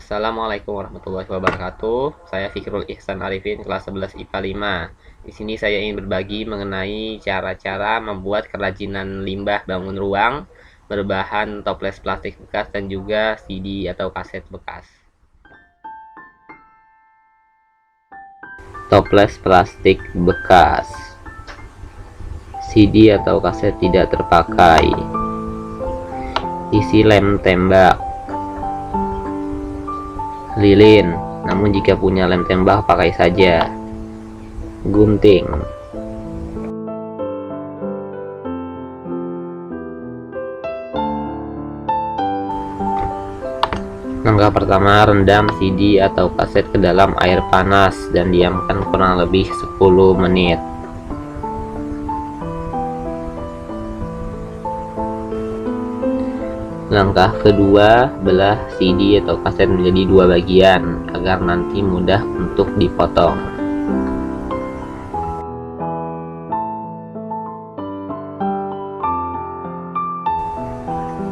Assalamualaikum warahmatullahi wabarakatuh. Saya Fikrul Ihsan Arifin, kelas 11 IPA 5. Di sini saya ingin berbagi mengenai cara-cara membuat kerajinan limbah bangun ruang berbahan toples plastik bekas dan juga CD atau kaset bekas. Toples plastik bekas, CD atau kaset tidak terpakai, isi lem tembak, lilin, namun jika punya lem tembak pakai saja, gunting. Langkah pertama, rendam CD atau kaset ke dalam air panas dan diamkan kurang lebih 10 menit. Langkah kedua, belah CD atau kaset menjadi dua bagian agar nanti mudah untuk dipotong.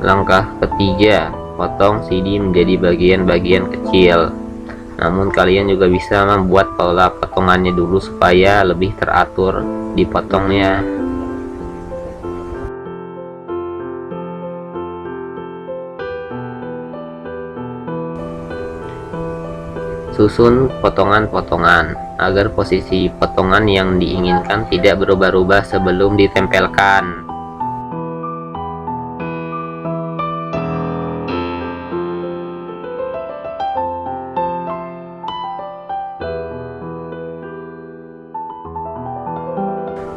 Langkah ketiga, potong CD menjadi bagian-bagian kecil. Namun kalian juga bisa membuat pola potongannya dulu supaya lebih teratur dipotongnya. Susun potongan-potongan agar posisi potongan yang diinginkan tidak berubah-ubah sebelum ditempelkan.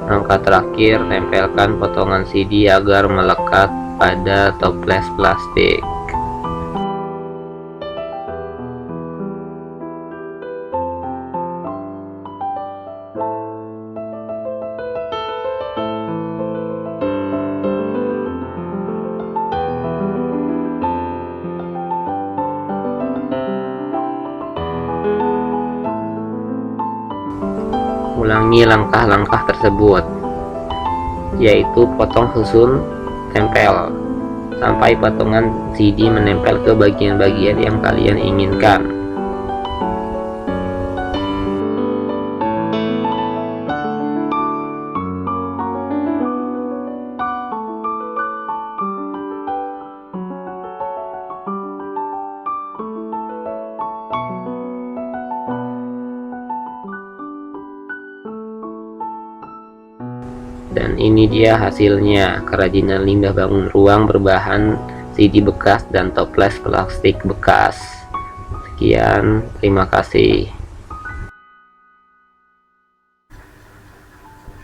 Langkah terakhir, tempelkan potongan CD agar melekat pada toples plastik. Ulangi langkah-langkah tersebut, yaitu potong, susun, tempel, sampai potongan CD menempel ke bagian-bagian yang kalian inginkan. Dan ini dia hasilnya, kerajinan limbah bangun ruang berbahan CD bekas dan toples plastik bekas. Sekian, terima kasih.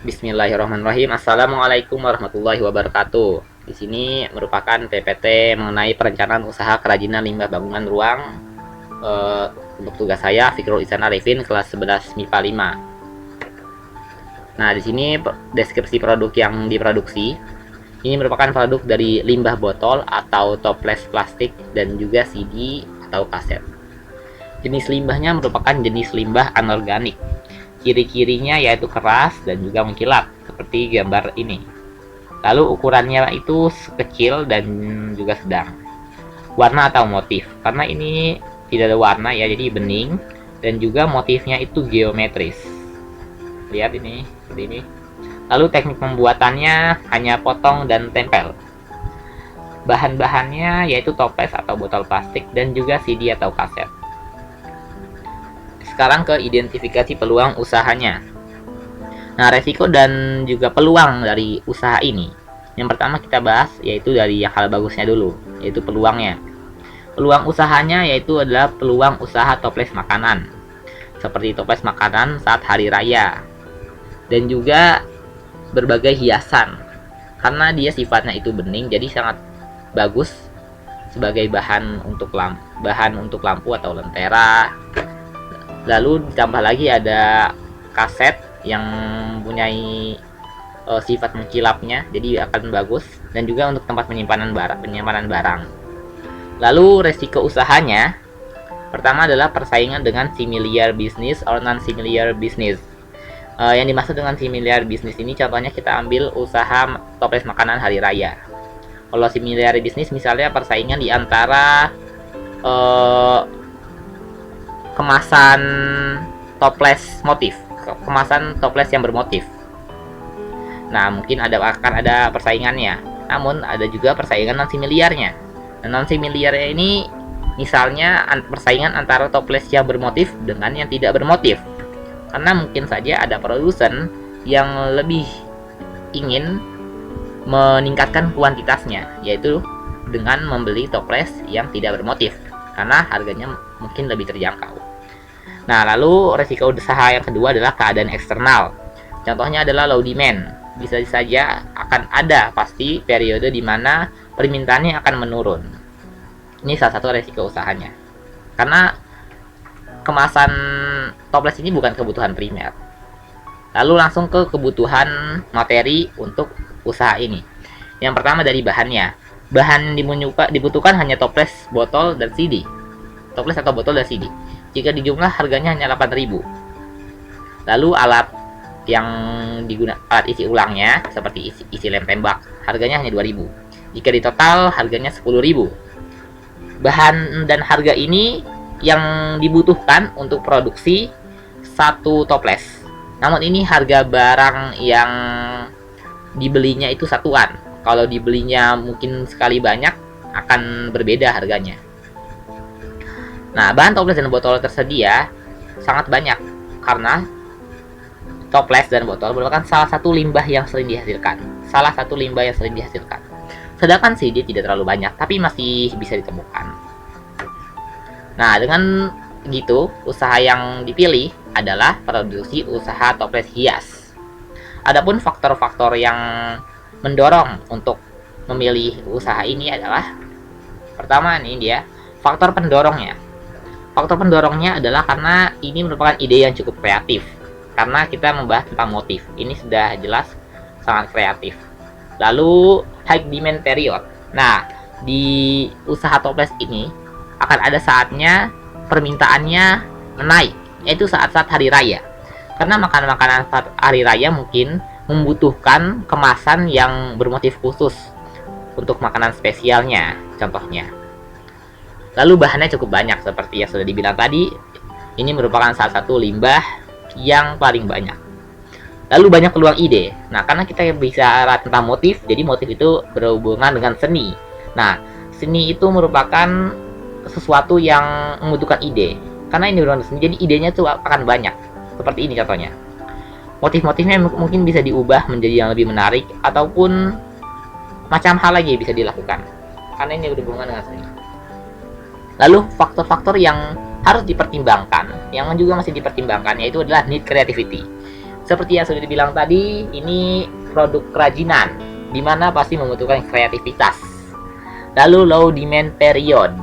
Bismillahirrahmanirrahim. Assalamualaikum warahmatullahi wabarakatuh. Di sini merupakan PPT mengenai perencanaan usaha kerajinan limbah bangunan ruang. Untuk tugas saya, Fikrul Ihsan Arifin, kelas 11 MIPA 5. Nah, di sini deskripsi produk yang diproduksi. Ini merupakan produk dari limbah botol atau toples plastik dan juga CD atau kaset. Jenis limbahnya merupakan jenis limbah anorganik. Ciri-cirinya yaitu keras dan juga mengkilap, seperti gambar ini. Lalu ukurannya itu kecil dan juga sedang. Warna atau motif, karena ini tidak ada warna ya, jadi bening, dan juga motifnya itu geometris. Lihat ini, seperti ini. Lalu teknik pembuatannya hanya potong dan tempel. Bahan-bahannya yaitu toples atau botol plastik dan juga CD atau kaset. Sekarang ke identifikasi peluang usahanya. Nah, resiko dan juga peluang dari usaha ini. Yang pertama kita bahas yaitu dari hal bagusnya dulu, yaitu peluangnya. Peluang usahanya yaitu adalah peluang usaha toples makanan. Seperti toples makanan saat hari raya. Dan juga berbagai hiasan, karena dia sifatnya itu bening, jadi sangat bagus sebagai bahan untuk lampu atau lentera. Lalu ditambah lagi ada kaset yang mempunyai sifat mengkilapnya, jadi akan bagus, dan juga untuk tempat penyimpanan barang. Lalu resiko usahanya, pertama adalah persaingan dengan similar business or non-similar business. Yang dimaksud dengan similar bisnis ini, contohnya kita ambil usaha toples makanan hari raya. Kalau similar bisnis misalnya persaingan di antara kemasan toples motif, kemasan toples yang bermotif. Nah, mungkin akan ada persaingannya, namun ada juga persaingan non similiarnya. Nah, non similiarnya ini misalnya persaingan antara toples yang bermotif dengan yang tidak bermotif. Karena mungkin saja ada produsen yang lebih ingin meningkatkan kuantitasnya, yaitu dengan membeli toples yang tidak bermotif karena harganya mungkin lebih terjangkau. Nah, lalu resiko usaha yang kedua adalah keadaan eksternal. Contohnya adalah low demand. Bisa saja akan ada pasti periode di mana permintaannya akan menurun. Ini salah satu resiko usahanya. Karena kemasan toples ini bukan kebutuhan primer. Lalu langsung ke kebutuhan materi untuk usaha ini. Yang pertama dari bahannya. Bahan dibutuhkan hanya toples, botol, dan CD. Toples atau botol dan CD. Jika dijumlah harganya hanya 8.000. Lalu alat yang digunakan, alat isi ulangnya seperti isi lem tembak, harganya hanya 2.000. Jika di total harganya 10.000. Bahan dan harga ini yang dibutuhkan untuk produksi satu toples. Namun ini harga barang yang dibelinya itu satuan. Kalau dibelinya mungkin sekali banyak, akan berbeda harganya. Nah, bahan toples dan botol tersedia sangat banyak karena toples dan botol merupakan salah satu limbah yang sering dihasilkan. Sedangkan CD tidak terlalu banyak, tapi masih bisa ditemukan. Nah, dengan gitu, usaha yang dipilih adalah produksi usaha toples hias. Adapun faktor-faktor yang mendorong untuk memilih usaha ini adalah, pertama nih dia, faktor pendorongnya. Faktor pendorongnya adalah karena ini merupakan ide yang cukup kreatif. Karena kita membahas tentang motif, ini sudah jelas sangat kreatif. Lalu high demand period. Nah, di usaha toples ini akan ada saatnya permintaannya menaik, yaitu saat-saat hari raya. Karena makanan-makanan saat hari raya mungkin membutuhkan kemasan yang bermotif khusus untuk makanan spesialnya, contohnya. Lalu bahannya cukup banyak, seperti yang sudah dibilang tadi, ini merupakan salah satu limbah yang paling banyak. Lalu banyak peluang ide. Nah, karena kita bicara tentang motif, jadi motif itu berhubungan dengan seni. Nah, seni itu merupakan sesuatu yang membutuhkan ide. Karena ini berhubungan dengan seni, jadi idenya tuh akan banyak. Seperti ini contohnya. Motif-motifnya mungkin bisa diubah menjadi yang lebih menarik, ataupun macam hal lagi bisa dilakukan. Karena ini berhubungan dengan seni. Lalu faktor-faktor yang harus dipertimbangkan, yang juga masih dipertimbangkan, yaitu adalah need creativity. Seperti yang sudah dibilang tadi, ini produk kerajinan, dimana pasti membutuhkan kreativitas. Lalu low demand period.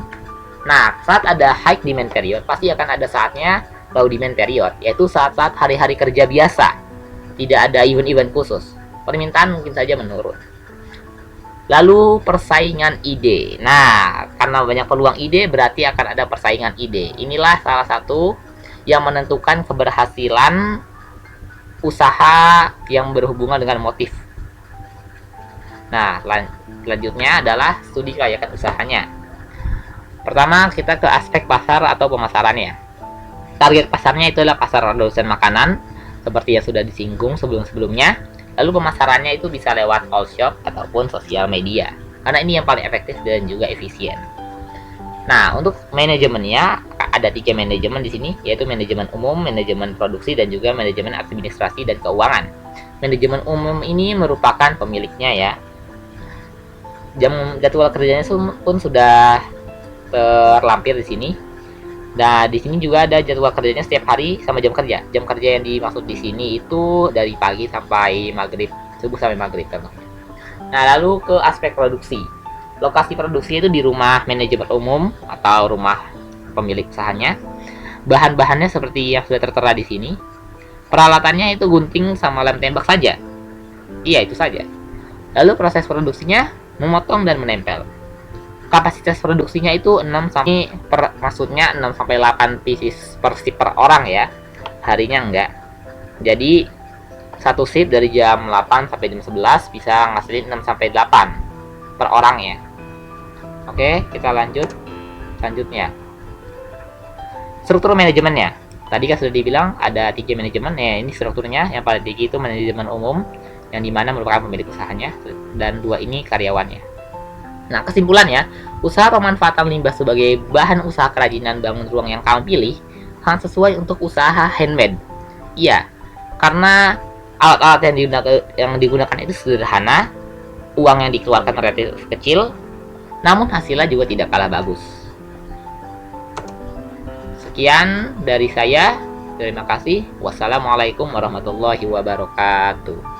Nah, saat ada high demand period, pasti akan ada saatnya low demand period, yaitu saat-saat hari-hari kerja biasa. Tidak ada event-event khusus. Permintaan mungkin saja menurun. Lalu persaingan ide. Nah, karena banyak peluang ide, berarti akan ada persaingan ide. Inilah salah satu yang menentukan keberhasilan usaha yang berhubungan dengan motif. Nah, selanjutnya adalah studi kelayakan usahanya. Pertama, kita ke aspek pasar atau pemasarannya. Target pasarnya itu adalah pasar produsen makanan, seperti yang sudah disinggung sebelum-sebelumnya. Lalu pemasarannya itu bisa lewat all shop ataupun sosial media, karena ini yang paling efektif dan juga efisien. Nah, untuk manajemennya ada 3 manajemen di sini, yaitu manajemen umum, manajemen produksi, dan juga manajemen administrasi dan keuangan. Manajemen umum ini merupakan pemiliknya ya. Jadwal kerjanya pun sudah terlampir di sini. Nah, di sini juga ada jadwal kerjanya setiap hari sama jam kerja. Jam kerja yang dimaksud di sini itu dari pagi sampai maghrib, subuh sampai maghrib contohnya. Nah, lalu ke aspek produksi. Lokasi produksi itu di rumah manajemen umum atau rumah pemilik usahanya. Bahan-bahannya seperti yang sudah tertera di sini. Peralatannya itu gunting sama lem tembak saja. Iya, itu saja. Lalu proses produksinya memotong dan menempel. Kapasitas produksinya itu 6 sampai maksudnya 6 sampai 8 pieces per shift per orang ya. Harinya enggak. Jadi satu shift dari jam 8 sampai jam 11 bisa ngasilin 6 sampai 8 per orang ya. Oke, kita lanjut. Selanjutnya, Struktur manajemennya. Tadi kan sudah dibilang ada 3 manajemen. Ya, ini strukturnya. Yang paling tinggi itu manajemen umum, yang dimana merupakan pemilik usahanya, dan 2 ini karyawannya. Nah, kesimpulannya, usaha pemanfaatan limbah sebagai bahan usaha kerajinan bangun ruang yang kamu pilih sangat sesuai untuk usaha handmade. Iya, karena alat-alat yang digunakan itu sederhana, uang yang dikeluarkan relatif kecil, namun hasilnya juga tidak kalah bagus. Sekian dari saya. Terima kasih. Wassalamualaikum warahmatullahi wabarakatuh.